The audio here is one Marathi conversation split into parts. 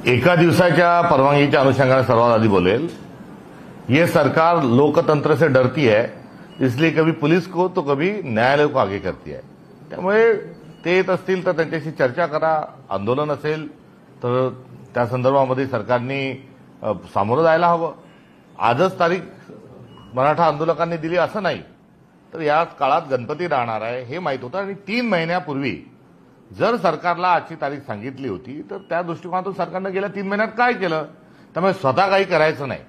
एका दिवसाच्या परवानगीच्या अनुषंगाने सर्वात आधी बोलेल। ये सरकार लोकतंत्र से डरती है, इसलिए कभी पुलिस को तो कभी न्यायालय को आगे करती है। त्यामुळे ते येत असतील तर त्यांच्याशी चर्चा करा, आंदोलन असेल तर त्या संदर्भामध्ये सरकारने सामोरं जायला हवं। आजच तारीख मराठा आंदोलकांनी दिली असं नाही, तर या काळात गणपती राहणार आहे हे माहित होतं आणि 3 महिन्यापूर्वी जर सरकारला आजची तारीख सांगितली होती तर त्या दृष्टिकोनातून सरकारने गेल्या 3 महिन्यात काय केलं। त्यामुळे स्वतः काही करायचं नाही,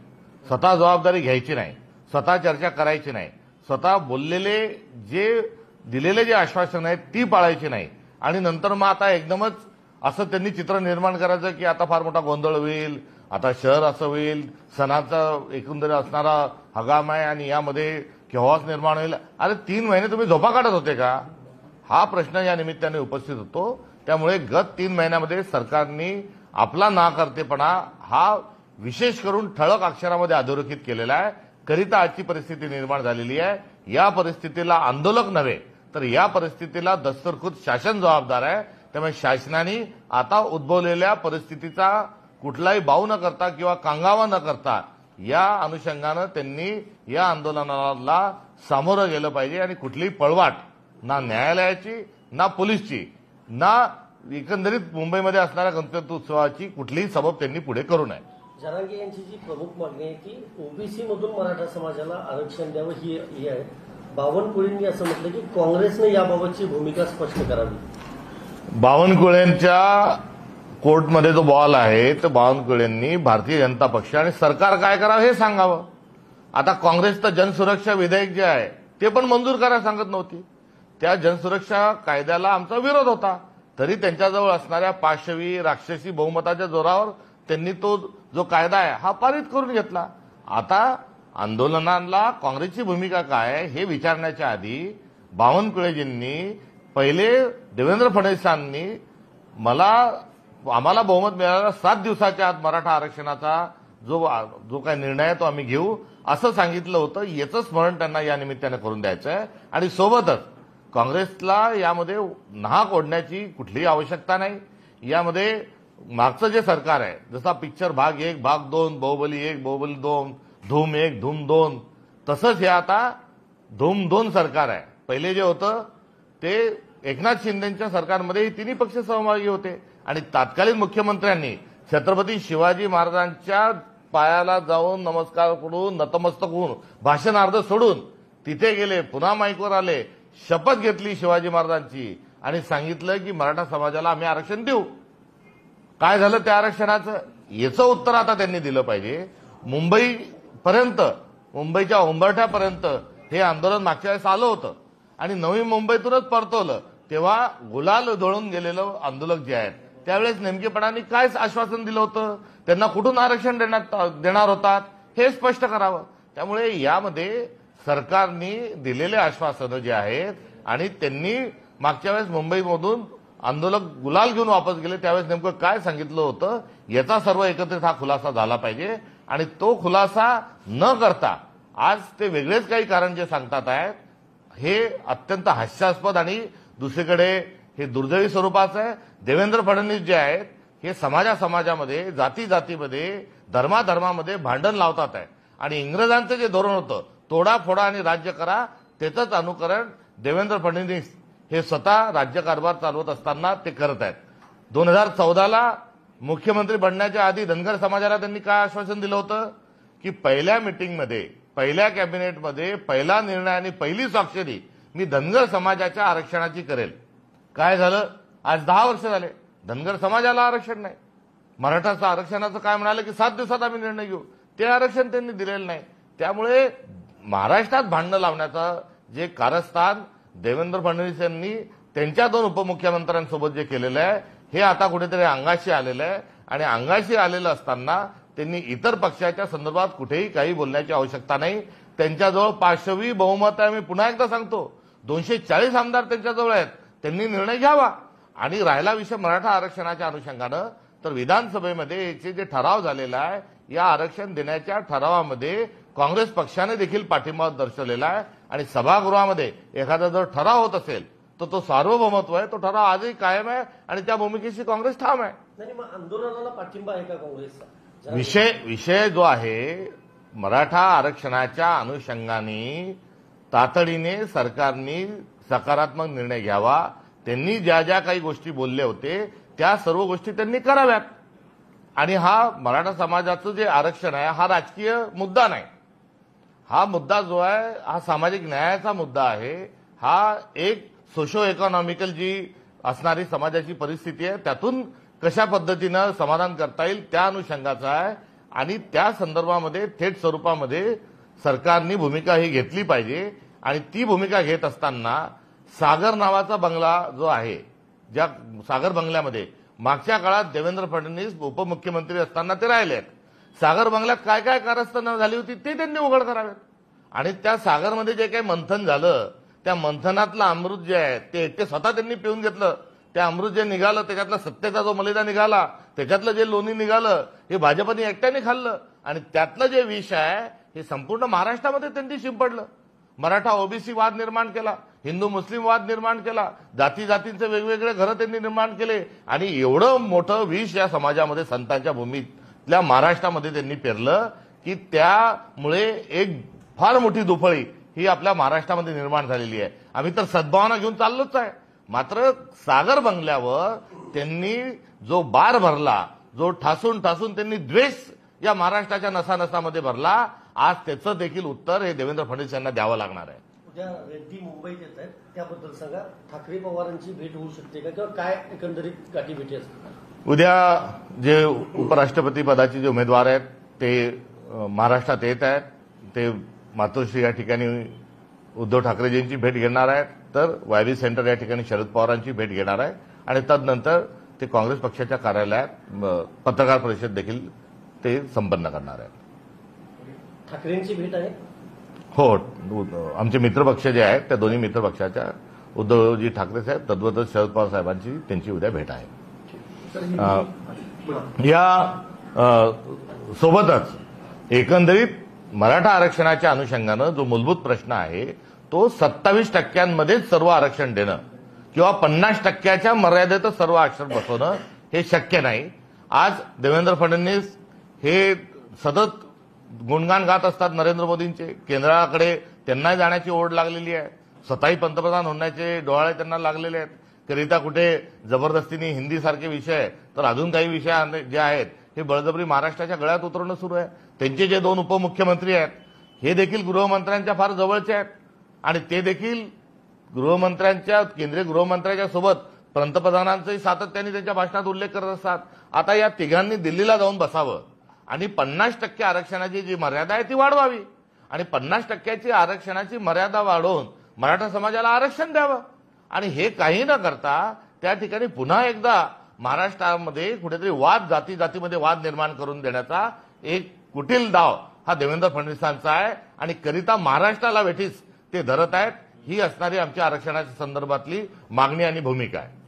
स्वतः जबाबदारी घ्यायची नाही, स्वतः चर्चा करायची नाही, स्वतः बोललेले जे दिलेले जे आश्वासन आहेत ती पाळायची नाही आणि नंतर मग आता एकदमच असं त्यांनी चित्र निर्माण करायचं की आता फार मोठा गोंधळ होईल, आता शहर असं होईल, सणाचा एकंदरीत असणारा हंगाम आहे आणि यामध्ये केव्हाच निर्माण होईल। अरे 3 महिने तुम्ही झोपा काढत होते का, हा प्रश्न या निमित्ताने उपस्थित होतो। त्यामुळे गत 3 महिन्यामध्ये सरकारने आपला नाकर्तेपणा हा विशेष करून ठळक अक्षरामध्ये अधोरेखित केलेला आहे, करिता आजची परिस्थिती निर्माण झालेली आहे। या परिस्थितीला आंदोलक नव्हे तर या परिस्थितीला दस्तरखुद शासन जबाबदार आहे। त्यामुळे शासनाने आता उद्भवलेल्या परिस्थितीचा कुठलाही बाऊ न करता किंवा कांगावा न करता या अनुषंगाने त्यांनी या आंदोलनाला सामोरं गेलं पाहिजे आणि कुठलीही पळवाट ना न्यायालयाची ना पोलीसची ना एकंदरीत मुंबईमध्ये असणाऱ्या गणपती उत्सवाची कुठलीही सबब त्यांनी पुढे करू नये। जरांगे यांची जी प्रमुख मागणी आहे की ओबीसी मधून मराठा समाजाला आरक्षण द्यावं ही आहे। बावनकुळेंनी असं म्हटलं की काँग्रेसने याबाबतची भूमिका स्पष्ट करावी। बावनकुळेंच्या कोर्टमध्ये जो बॉल आहे तर बावनकुळेंनी भारतीय जनता पक्ष आणि सरकार काय करावं हे सांगावं। आता काँग्रेस तर जनसुरक्षा विधेयक जे आहे ते पण मंजूर करायला सांगत नव्हती। त्या जनसुरक्षा कायद्याला आमचा विरोध होता, तरी त्यांच्याजवळ असणाऱ्या पाशवी राक्षसी बहुमताच्या जोरावर त्यांनी तो जो कायदा आहे हा पारित करून घेतला। आता आंदोलनाला काँग्रेसची भूमिका काय आहे हे विचारण्याच्या आधी बावनकुळेजींनी पहिले देवेंद्र फडणवीसांनी आम्हाला बहुमत मिळाला 7 दिवसाच्या आत मराठा आरक्षणाचा जो काही निर्णय आहे तो आम्ही घेऊ असं सांगितलं होतं। याचं स्मरण त्यांना या निमित्ताने करून द्यायचं आहे आणि सोबतच काँग्रेसला यामध्ये नाहक ओढण्याची कुठलीही आवश्यकता नाही। यामध्ये मागचं जे सरकार आहे जसा पिक्चर भाग 1 भाग 2 बाहुबली 1 बाहुबली 2 धूम 1 धूम 2 तसंच हे आता धूम 2 सरकार आहे। पहिले जे होतं ते एकनाथ शिंदेच्या सरकारमध्ये तिन्ही पक्ष सहभागी होते आणि तत्कालीन मुख्यमंत्र्यांनी छत्रपती शिवाजी महाराजांच्या पायाला जाऊन नमस्कार करून नतमस्तक होऊन भाषण अर्ध सोडून तिथे गेले, पुन्हा माईकवर आले, शपथ घेतली शिवाजी महाराजांची आणि सांगितलं की मराठा समाजाला आम्ही आरक्षण देऊ। काय झालं त्या आरक्षणाचं याचं उत्तर आता त्यांनी दिलं पाहिजे। मुंबईपर्यंत मुंबईच्या उंबरठ्यापर्यंत हे आंदोलन मागच्या वेळेस आलं होतं आणि नवी मुंबईतूनच परतवलं, तेव्हा गुलाल धुळून गेलेलं आंदोलक जे आहेत त्यावेळेस नेमकेपणाने काय आश्वासन दिलं होतं, त्यांना कुठून आरक्षण देणार होतात हे स्पष्ट करावं। त्यामुळे यामध्ये सरकारने दिलेले आश्वासनं जे आहेत आणि त्यांनी मागच्या वेळेस मुंबईमधून आंदोलक गुलाल घेऊन वापस गेले त्यावेळेस नेमकं काय सांगितलं होतं याचा सर्व एकत्रित हा खुलासा झाला पाहिजे आणि तो खुलासा न करता आज ते वेगळेच काही कारण जे सांगतात आहेत हे अत्यंत हास्यास्पद आणि दुसरीकडे हे दुर्दैवी स्वरूपाचं आहे। देवेंद्र फडणवीस जे आहेत हे समाजामध्ये जातीमध्ये धर्मामध्ये भांडण लावतात आहे आणि इंग्रजांचं जे धोरण होतं तोडाफोडा आणि राज्य करा त्याचंच अनुकरण देवेंद्र फडणवीस हे स्वतः राज्यकारभार चालवत असताना ते करत आहेत। 2014ला मुख्यमंत्री बनण्याच्या आधी धनगर समाजाला त्यांनी काय आश्वासन दिलं होतं की पहिल्या मीटिंगमध्ये पहिल्या कॅबिनेटमध्ये पहिला निर्णय आणि पहिली स्वाक्षरी मी धनगर समाजाच्या आरक्षणाची करेल। काय झालं, आज 10 वर्ष झाले धनगर समाजाला आरक्षण नाही। मराठाचं आरक्षणाचं काय म्हणाले की 7 दिवसात आम्ही निर्णय घेऊ, ते आरक्षण त्यांनी दिलेलं नाही। त्यामुळे महाराष्ट्रात भांडणं लावण्याचं जे कारस्थान देवेंद्र फडणवीस यांनी त्यांच्या 2 उपमुख्यमंत्र्यांसोबत जे केलेलं आहे हे आता कुठेतरी अंगाशी आलेलं आहे आणि अंगाशी आलेलं असताना त्यांनी इतर पक्षाच्या संदर्भात कुठेही काही बोलण्याची आवश्यकता नाही। त्यांच्याजवळ पाशवी बहुमत आहे, मी पुन्हा एकदा सांगतो 240 आमदार त्यांच्याजवळ आहेत, त्यांनी निर्णय घ्यावा। आणि राहिला विषय मराठा आरक्षणाच्या अनुषंगानं तर विधानसभेमध्ये याचे जे ठराव झालेला आहे या आरक्षण देण्याच्या ठरावामध्ये काँग्रेस पक्षाने देखील पाठिंबा दर्शवलेला आहे आणि सभागृहामध्ये एखादा जर ठराव होत असेल तो सार्वभौमत्व आहे, तो ठराव आजही कायम आहे आणि त्या भूमिकेशी काँग्रेस ठाम आहे. नाही, मग आंदोलनाला पाठिंबा आहे का काँग्रेसचा? विषय जो आहे मराठा आरक्षणाच्या अनुषंगाने तातडीने सरकारने सकारात्मक निर्णय घ्यावा. त्यांनी ज्या ज्या काही गोष्टी बोलले होते त्या सर्व गोष्टी त्यांनी कराव्यात. आणि हा मराठा समाजाचं जे आरक्षण आहे हा राजकीय मुद्दा नाही. हा मुद्दा जो आहे हा सामाजिक न्यायाचा मुद्दा आहे. हा एक सोशो इकॉनॉमिकल जी असणारी समाजाची परिस्थिती आहे त्यातून कशा पद्धतीनं समाधान करता येईल त्या अनुषंगाचा आहे. आणि त्या संदर्भामध्ये थेट स्वरूपामध्ये सरकारनी भूमिका ही घेतली पाहिजे. आणि ती भूमिका घेत असताना सागर नावाचा बंगला जो आहे, ज्या सागर बंगल्यामध्ये मागच्या काळात देवेंद्र फडणवीस उपमुख्यमंत्री असताना ते राहिले आहेत. सागर बंगल्यात काय काय कारस्थानं झाली होती ते त्यांनी उघड करावेत. आणि त्या सागरमध्ये जे काही मंथन झालं त्या मंथनातलं अमृत जे आहे ते स्वतः त्यांनी पिऊन घेतलं. ते अमृत जे निघालं त्याच्यातला सत्तेचा जो मलिदा निघाला, त्याच्यातलं जे लोणी निघालं हे भाजपने एकट्याने खाल्लं. आणि त्यातलं जे विष आहे हे संपूर्ण महाराष्ट्रामध्ये त्यांनी शिंपडलं. मराठा ओबीसी वाद निर्माण केला, हिंदू मुस्लिम वाद निर्माण केला, जाती जातींचे वेगवेगळे घरं त्यांनी निर्माण केले. आणि एवढं मोठं विष या समाजामध्ये संतांच्या भूमीतल्या महाराष्ट्रामध्ये त्यांनी पेरलं की त्यामुळे एक फार मोठी दुफळी ही आपल्या महाराष्ट्रामध्ये निर्माण झालेली आहे. आम्ही तर सद्भावना घेऊन चाललोच आहे. मात्र सागर बंगल्यावर त्यांनी जो बार भरला, जो ठासून ठासून त्यांनी द्वेष या महाराष्ट्राच्या नसानसामध्ये भरला, आज त्याचं देखील उत्तर हे देवेंद्र फडणवीस यांना द्यावं लागणार आहे. उद्या रेड्डी मुंबईत येत आहेत, त्याबद्दल सांगा. ठाकरे पवारांची भेट होऊ शकते का किंवा काय एकंदरीत गाठीभेटी असतात? उद्या जे उपराष्ट्रपती पदाचे जे उमेदवार आहेत ते महाराष्ट्रात येत आहेत. ते मातोश्री या ठिकाणी उद्धव ठाकरेजींची भेट घेणार आहेत, तर वायबी सेंटर या ठिकाणी शरद पवारांची भेट घेणार आहे. आणि तदनंतर ते काँग्रेस पक्षाच्या कार्यालयात पत्रकार परिषद देखील ते संपन्न करणार आहेत. ठाकरेंची भेट आहे? हो, आमचे मित्रपक्ष जे आहेत त्या दोन्ही मित्रपक्षाच्या उद्धवजी ठाकरे साहेब तद्वतच शरद पवार साहेबांची त्यांची उद्या भेट आहे. या सोबतच एकंदरीत मराठा आरक्षणाच्या अनुषंगानं जो मूलभूत प्रश्न आहे तो 27% सर्व आरक्षण देणं किंवा 50% मर्यादेतच सर्व आरक्षण बसवणं हे शक्य नाही. आज देवेंद्र फडणवीस हे सतत गुणगान गात असतात नरेंद्र मोदींचे. केंद्राकडे त्यांना जाण्याची ओढ लागलेली आहे. स्वतःही पंतप्रधान होण्याचे डोहाळे त्यांना लागलेले आहेत. करिता कुठे जबरदस्तीने हिंदीसारखे विषय तर अजून काही विषय जे आहेत हे बळजबरी महाराष्ट्राच्या गळ्यात उतरवणं सुरू आहे. त्यांचे जे 2 उपमुख्यमंत्री आहेत हे देखील गृहमंत्र्यांच्या फार जवळचे आहेत. आणि ते देखील केंद्रीय गृहमंत्र्यांच्या सोबत पंतप्रधानांचाही सातत्याने त्यांच्या भाषणात उल्लेख करत असतात. आता या तिघांनी दिल्लीला जाऊन बसावं आणि 50% आरक्षणाची जी मर्यादा आहे ती वाढवावी आणि 50% आरक्षणाची मर्यादा वाढवून मराठा समाजाला आरक्षण द्यावं. आणि हे काही न करता त्या ठिकाणी पुन्हा एकदा महाराष्ट्रामध्ये कुठेतरी जाती जातीमध्ये वाद निर्माण करून देण्याचा एक कुटील डाव हा देवेंद्र फडणवीसांचा आहे. आणि करिता महाराष्ट्राला वेठीस ते धरत आहेत. ही असणारी आमच्या आरक्षणाच्या संदर्भातली मागणी आणि भूमिका आहे.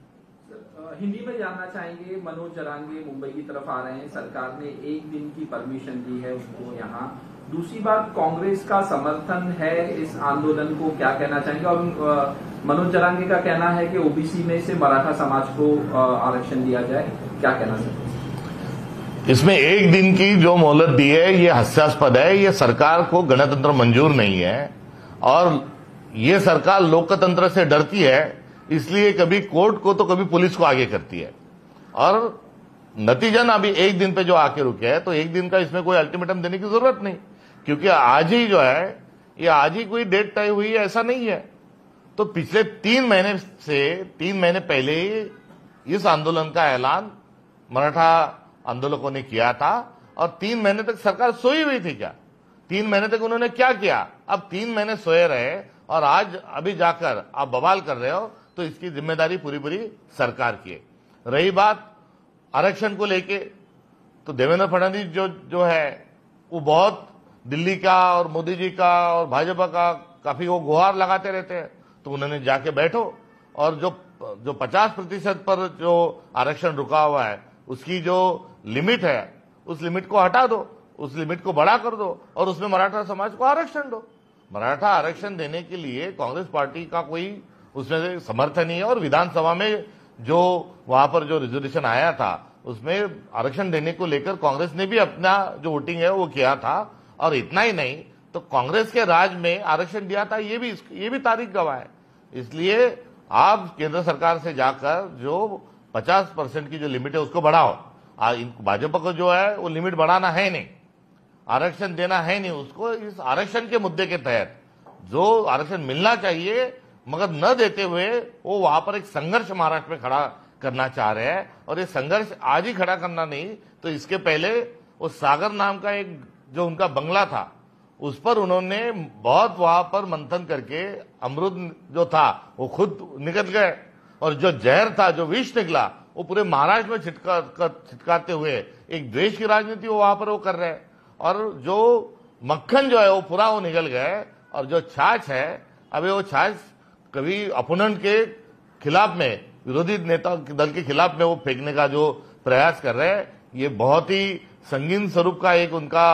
हिंदी में जानना चाहेंगे, मनोज जरांगे मुंबई की तरफ आ रहे हैं, सरकार ने 1 दिन की परमिशन दी है उनको यहाँ. दूसरी बात, कांग्रेस का समर्थन है इस आंदोलन को, क्या कहना चाहेंगे? और मनोज जरांगे का कहना है कि ओबीसी में से मराठा समाज को आरक्षण दिया जाए, क्या कहना चाहेंगे? इसमें 1 दिन की जो मोहलत दी है ये हास्यास्पद है. ये सरकार को गणतंत्र मंजूर नहीं है और ये सरकार लोकतंत्र से डरती है, इसलिए कभी कोर्ट को तो कभी पुलिस को आगे करती है. और नतीजन अभी 1 दिन पे जो आके रुके हैं तो 1 दिन का इसमें कोई अल्टीमेटम देने की जरूरत नहीं, क्योंकि आज ही जो है ये आज ही कोई डेट तय हुई है ऐसा नहीं है. तो पिछले 3 महीने पहले ही इस आंदोलन का ऐलान मराठा आंदोलकों ने किया था और 3 महीने तक सरकार सोई हुई थी क्या? 3 महीने तक उन्होंने क्या किया? अब 3 महीने सोए रहे और आज अभी जाकर आप बवाल कर रहे हो, तो इसकी जिम्मेदारी पूरी सरकार की है. रही बात आरक्षण को लेके, तो देवेंद्र फडणवीस जो है वो बहुत दिल्ली का और मोदी जी का और भाजपा का काफी वो गुहार लगाते रहते हैं. तो उन्होंने जाके बैठो और जो 50% पर जो आरक्षण रुका हुआ है उसकी जो लिमिट है उस लिमिट को हटा दो, उस लिमिट को बड़ा कर दो और उसमें मराठा समाज को आरक्षण दो. मराठा आरक्षण देने के लिए कांग्रेस पार्टी का कोई उसमें से समर्थन ही है। और विधानसभा में जो वहां पर जो रिजोल्यूशन आया था उसमें आरक्षण देने को लेकर कांग्रेस ने भी अपना जो वोटिंग है वो किया था। और इतना ही नहीं तो कांग्रेस के राज में आरक्षण दिया था, ये भी तारीख गवाह है। इसलिए आप केंद्र सरकार से जाकर जो 50% की जो लिमिट है उसको बढ़ाओ। भाजपा को जो है वो लिमिट बढ़ाना है नहीं, आरक्षण देना है नहीं उसको। इस आरक्षण के मुद्दे के तहत जो आरक्षण मिलना चाहिए मगर न देते हुए वो वहां पर एक संघर्ष महाराष्ट्र में खड़ा करना चाह रहे हैं। और ये संघर्ष आज ही खड़ा करना नहीं तो इसके पहले वो सागर नाम का एक जो उनका बंगला था उस पर उन्होंने बहुत वहां पर मंथन करके अमृत जो था वो खुद निकल गए, और जो जहर था, जो विष निकला, वो पूरे महाराष्ट्र में छिटकाते हुए एक द्वेष की राजनीति वो वहां पर वो कर रहे हैं। और जो मक्खन जो है वो पूरा वो निकल गए, और जो छाछ है अभी वो छाछ कभी अपोनेंट के खिलाफ में, विरोधी नेता दल के खिलाफ में वो फेंकने का जो प्रयास कर रहे हैं, ये बहुत ही संगीन स्वरूप का एक उनका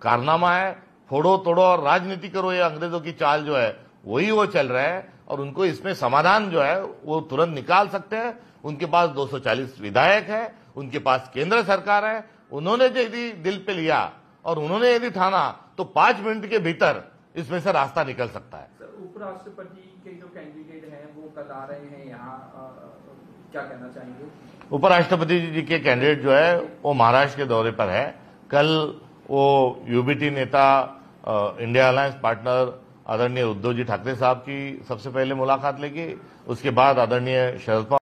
कारनामा है। फोड़ो तोड़ो और राजनीति करो, ये अंग्रेजों की चाल जो है वही वो चल रहा है। और उनको इसमें समाधान जो है वो तुरंत निकाल सकते हैं। उनके पास 240 विधायक है, उनके पास केंद्र सरकार है। उन्होंने यदि दिल पे लिया और उन्होंने यदि ठाना तो 5 मिनट के भीतर इसमें से रास्ता निकल सकता है। उपराष्ट्रपति के जो कैंडिडेट हैं वो कल आ रहे हैं यहाँ, क्या कहना चाहेंगे? उपराष्ट्रपति जी के कैंडिडेट जो है वो महाराष्ट्र के दौरे पर है। कल वो यूबीटी नेता इंडिया अलायंस पार्टनर आदरणीय उद्धव जी ठाकरे साहब की सबसे पहले मुलाकात लेगी, उसके बाद आदरणीय शरद पवार